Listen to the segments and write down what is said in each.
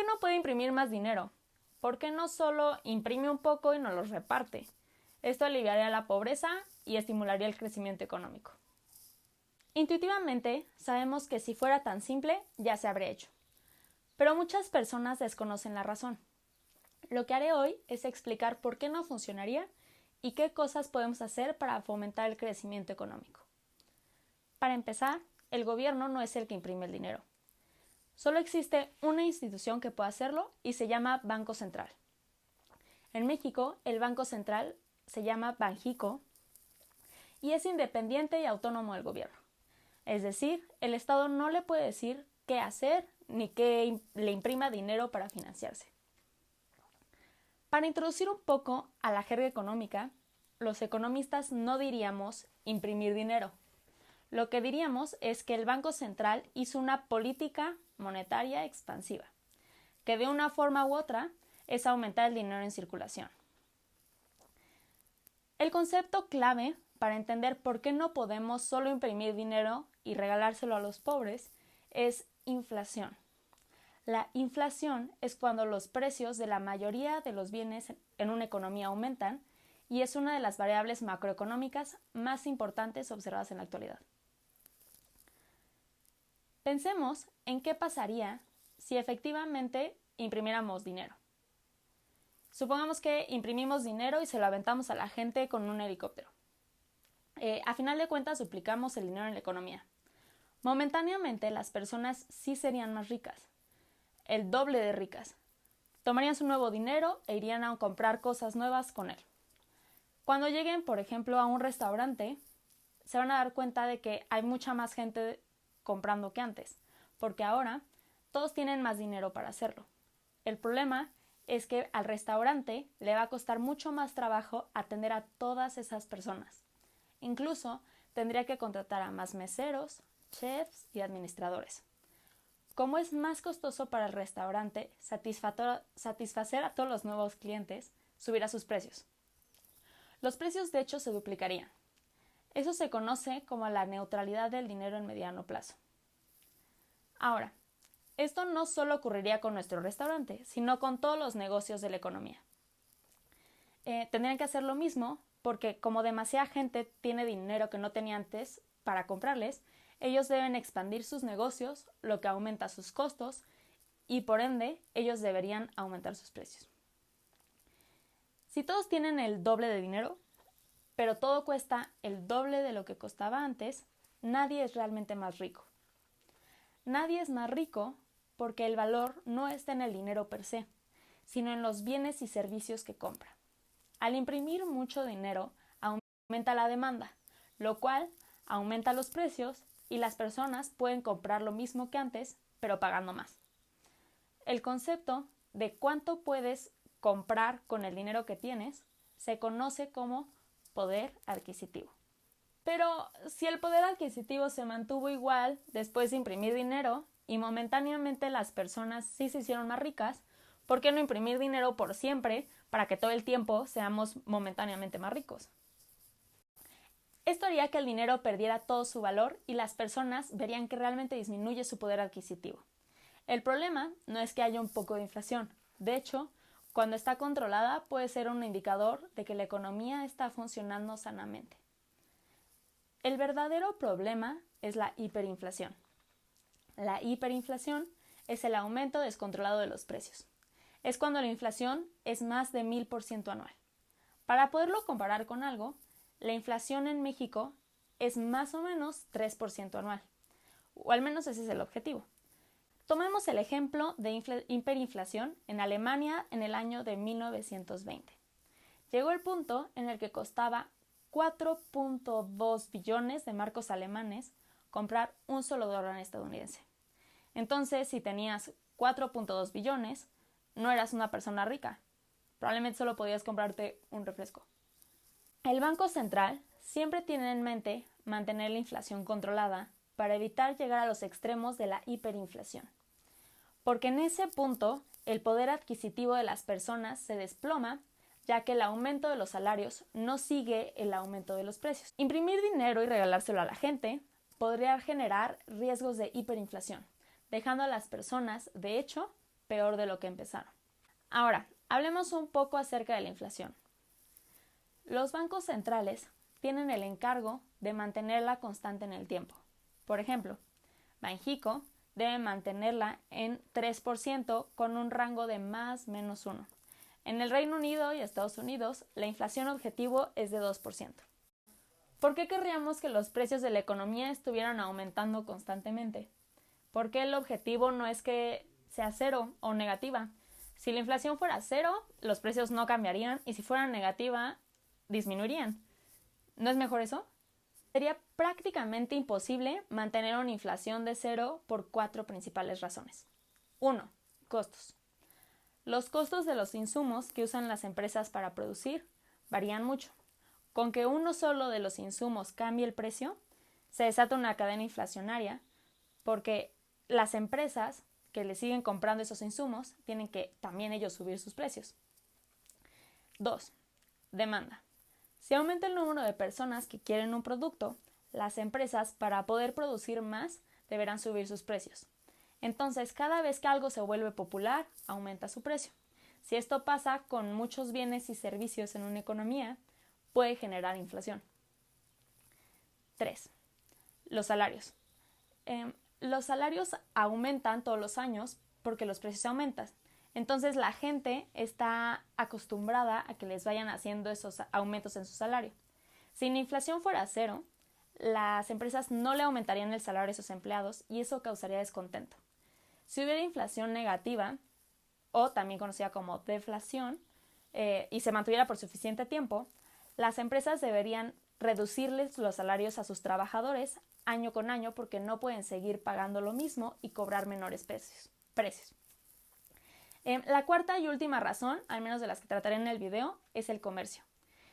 qué no puede imprimir más dinero? ¿Por qué no solo imprime un poco y nos los reparte? Esto aliviaría la pobreza y estimularía el crecimiento económico. Intuitivamente, sabemos que si fuera tan simple, ya se habría hecho. Pero muchas personas desconocen la razón. Lo que haré hoy es explicar por qué no funcionaría y qué cosas podemos hacer para fomentar el crecimiento económico. Para empezar, el gobierno no es el que imprime el dinero. Solo existe una institución que puede hacerlo y se llama Banco Central. En México, el Banco Central se llama Banxico y es independiente y autónomo del gobierno. Es decir, el Estado no le puede decir qué hacer ni que le imprima dinero para financiarse. Para introducir un poco a la jerga económica, los economistas no diríamos imprimir dinero. Lo que diríamos es que el Banco Central hizo una política monetaria expansiva, que de una forma u otra es aumentar el dinero en circulación. El concepto clave para entender por qué no podemos solo imprimir dinero y regalárselo a los pobres es inflación. La inflación es cuando los precios de la mayoría de los bienes en una economía aumentan y es una de las variables macroeconómicas más importantes observadas en la actualidad. Pensemos en qué pasaría si efectivamente imprimiéramos dinero. Supongamos que imprimimos dinero y se lo aventamos a la gente con un helicóptero. A final de cuentas duplicamos el dinero en la economía. Momentáneamente las personas sí serían más ricas, el doble de ricas. Tomarían su nuevo dinero e irían a comprar cosas nuevas con él. Cuando lleguen, por ejemplo, a un restaurante, se van a dar cuenta de que hay mucha más gente comprando que antes, porque ahora todos tienen más dinero para hacerlo. El problema es que al restaurante le va a costar mucho más trabajo atender a todas esas personas. Incluso tendría que contratar a más meseros, chefs y administradores. Como es más costoso para el restaurante satisfacer a todos los nuevos clientes, subirá sus precios. Los precios de hecho se duplicarían. Eso se conoce como la neutralidad del dinero en mediano plazo. Ahora, esto no solo ocurriría con nuestro restaurante, sino con todos los negocios de la economía. Tendrían que hacer lo mismo porque como demasiada gente tiene dinero que no tenía antes para comprarles, ellos deben expandir sus negocios, lo que aumenta sus costos y por ende ellos deberían aumentar sus precios. Si todos tienen el doble de dinero, pero todo cuesta el doble de lo que costaba antes, nadie es realmente más rico. Nadie es más rico porque el valor no está en el dinero per se, sino en los bienes y servicios que compra. Al imprimir mucho dinero, aumenta la demanda, lo cual aumenta los precios y las personas pueden comprar lo mismo que antes, pero pagando más. El concepto de cuánto puedes comprar con el dinero que tienes se conoce como poder adquisitivo. Pero si el poder adquisitivo se mantuvo igual después de imprimir dinero y momentáneamente las personas sí se hicieron más ricas, ¿por qué no imprimir dinero por siempre para que todo el tiempo seamos momentáneamente más ricos? Esto haría que el dinero perdiera todo su valor y las personas verían que realmente disminuye su poder adquisitivo. El problema no es que haya un poco de inflación. De hecho, cuando está controlada puede ser un indicador de que la economía está funcionando sanamente. El verdadero problema es la hiperinflación. La hiperinflación es el aumento descontrolado de los precios. Es cuando la inflación es más de 1000% anual. Para poderlo comparar con algo, la inflación en México es más o menos 3% anual, o al menos ese es el objetivo. Tomemos el ejemplo de hiperinflación en Alemania en el año de 1920. Llegó el punto en el que costaba 4.2 billones de marcos alemanes comprar un solo dólar estadounidense. Entonces, si tenías 4.2 billones, no eras una persona rica. Probablemente solo podías comprarte un refresco. El Banco Central siempre tiene en mente mantener la inflación controlada para evitar llegar a los extremos de la hiperinflación. Porque en ese punto, el poder adquisitivo de las personas se desploma, ya que el aumento de los salarios no sigue el aumento de los precios. Imprimir dinero y regalárselo a la gente podría generar riesgos de hiperinflación, dejando a las personas, de hecho, peor de lo que empezaron. Ahora, hablemos un poco acerca de la inflación. Los bancos centrales tienen el encargo de mantenerla constante en el tiempo. Por ejemplo, Banxico debe mantenerla en 3% con un rango de más menos 1. En el Reino Unido y Estados Unidos, la inflación objetivo es de 2%. ¿Por qué querríamos que los precios de la economía estuvieran aumentando constantemente? Porque el objetivo no es que sea cero o negativa. Si la inflación fuera cero, los precios no cambiarían y si fuera negativa, disminuirían. ¿No es mejor eso? Sería prácticamente imposible mantener una inflación de cero por 4 principales razones. 1. Costos. Los costos de los insumos que usan las empresas para producir varían mucho. Con que uno solo de los insumos cambie el precio, se desata una cadena inflacionaria porque las empresas que le siguen comprando esos insumos tienen que también ellos subir sus precios. 2. Demanda. Si aumenta el número de personas que quieren un producto, las empresas, para poder producir más, deberán subir sus precios. Entonces, cada vez que algo se vuelve popular, aumenta su precio. Si esto pasa con muchos bienes y servicios en una economía, puede generar inflación. 3. Los salarios. Los salarios aumentan todos los años porque los precios aumentan. Entonces la gente está acostumbrada a que les vayan haciendo esos aumentos en su salario. Si la inflación fuera cero, las empresas no le aumentarían el salario a sus empleados y eso causaría descontento. Si hubiera inflación negativa, o también conocida como deflación, y se mantuviera por suficiente tiempo, las empresas deberían reducirles los salarios a sus trabajadores año con año porque no pueden seguir pagando lo mismo y cobrar menores precios. La cuarta y última razón, al menos de las que trataré en el video, es el comercio.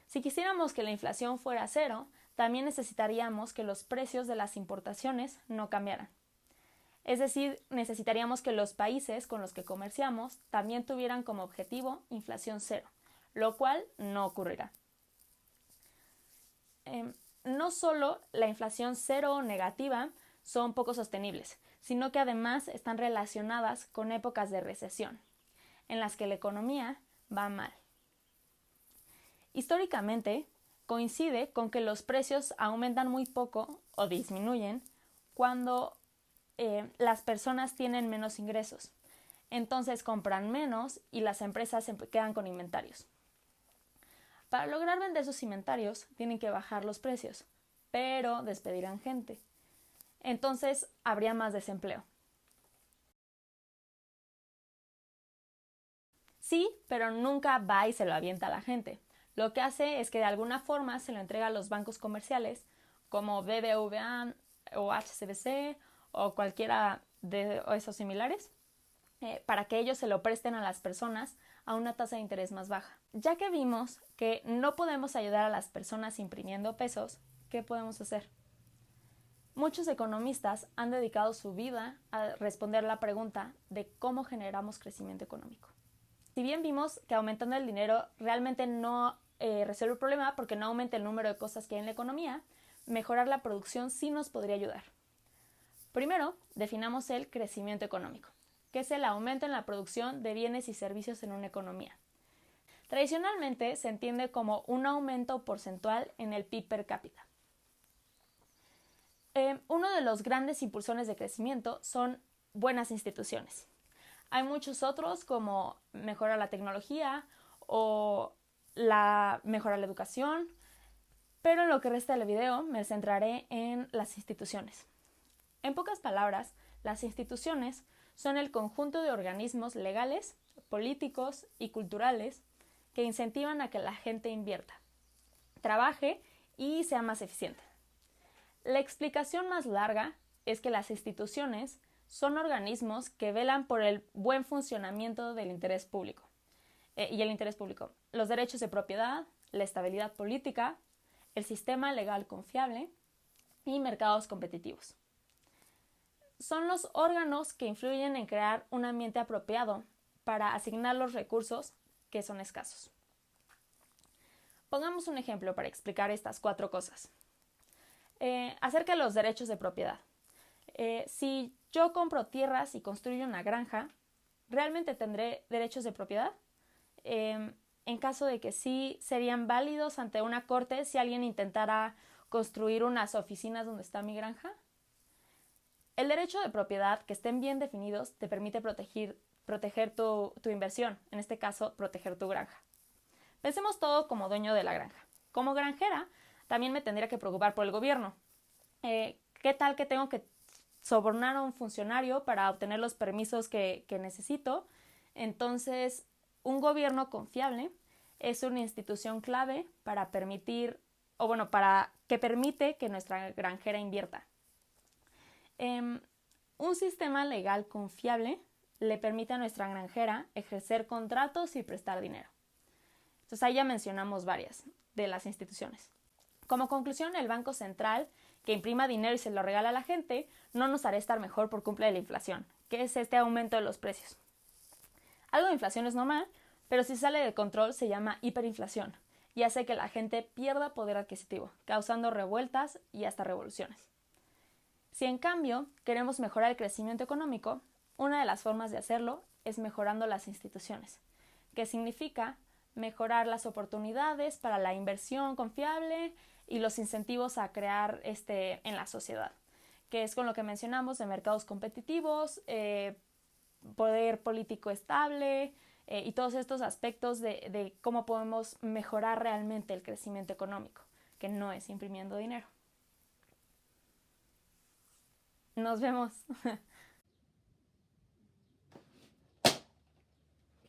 Si quisiéramos que la inflación fuera cero, también necesitaríamos que los precios de las importaciones no cambiaran. Es decir, necesitaríamos que los países con los que comerciamos también tuvieran como objetivo inflación cero, lo cual no ocurrirá. No solo la inflación cero o negativa son poco sostenibles, sino que además están relacionadas con épocas de recesión, en las que la economía va mal. Históricamente, coincide con que los precios aumentan muy poco o disminuyen cuando las personas tienen menos ingresos. Entonces compran menos y las empresas se quedan con inventarios. Para lograr vender sus inventarios tienen que bajar los precios, pero despedirán gente. Entonces habría más desempleo. Sí, pero nunca va y se lo avienta a la gente. Lo que hace es que de alguna forma se lo entrega a los bancos comerciales como BBVA o HSBC o cualquiera de esos similares para que ellos se lo presten a las personas a una tasa de interés más baja. Ya que vimos que no podemos ayudar a las personas imprimiendo pesos, ¿qué podemos hacer? Muchos economistas han dedicado su vida a responder la pregunta de cómo generamos crecimiento económico. Si bien vimos que aumentando el dinero realmente no resuelve el problema porque no aumenta el número de cosas que hay en la economía, mejorar la producción sí nos podría ayudar. Primero, definamos el crecimiento económico, que es el aumento en la producción de bienes y servicios en una economía. Tradicionalmente se entiende como un aumento porcentual en el PIB per cápita. Uno de los grandes impulsores de crecimiento son buenas instituciones. Hay muchos otros como mejorar la tecnología o mejorar la educación, pero en lo que resta del video me centraré en las instituciones. En pocas palabras, las instituciones son el conjunto de organismos legales, políticos y culturales que incentivan a que la gente invierta, trabaje y sea más eficiente. La explicación más larga es que las instituciones son organismos que velan por el buen funcionamiento del interés público. Y el interés público, los derechos de propiedad, la estabilidad política, el sistema legal confiable y mercados competitivos. Son los órganos que influyen en crear un ambiente apropiado para asignar los recursos que son escasos. Pongamos un ejemplo para explicar estas 4 cosas. Acerca de los derechos de propiedad. Si yo compro tierras y construyo una granja, ¿realmente tendré derechos de propiedad? En caso de que sí, ¿serían válidos ante una corte si alguien intentara construir unas oficinas donde está mi granja? El derecho de propiedad, que estén bien definidos, te permite proteger tu inversión, en este caso, proteger tu granja. Pensemos todo como dueño de la granja. Como granjera, también me tendría que preocupar por el gobierno. ¿Qué tal que tengo que sobornar a un funcionario para obtener los permisos que necesito? Entonces, un gobierno confiable es una institución clave para para que permite que nuestra granjera invierta. Un sistema legal confiable le permite a nuestra granjera ejercer contratos y prestar dinero. Entonces ahí ya mencionamos varias de las instituciones. Como conclusión, el Banco Central, que imprima dinero y se lo regala a la gente, no nos hará estar mejor por culpa de la inflación, que es este aumento de los precios. Algo de inflación es normal, pero si sale de control se llama hiperinflación y hace que la gente pierda poder adquisitivo, causando revueltas y hasta revoluciones. Si en cambio queremos mejorar el crecimiento económico, una de las formas de hacerlo es mejorando las instituciones, que significa mejorar las oportunidades para la inversión confiable y los incentivos a crear en la sociedad, que es con lo que mencionamos de mercados competitivos, poder político estable y todos estos aspectos de cómo podemos mejorar realmente el crecimiento económico, que no es imprimiendo dinero. Nos vemos.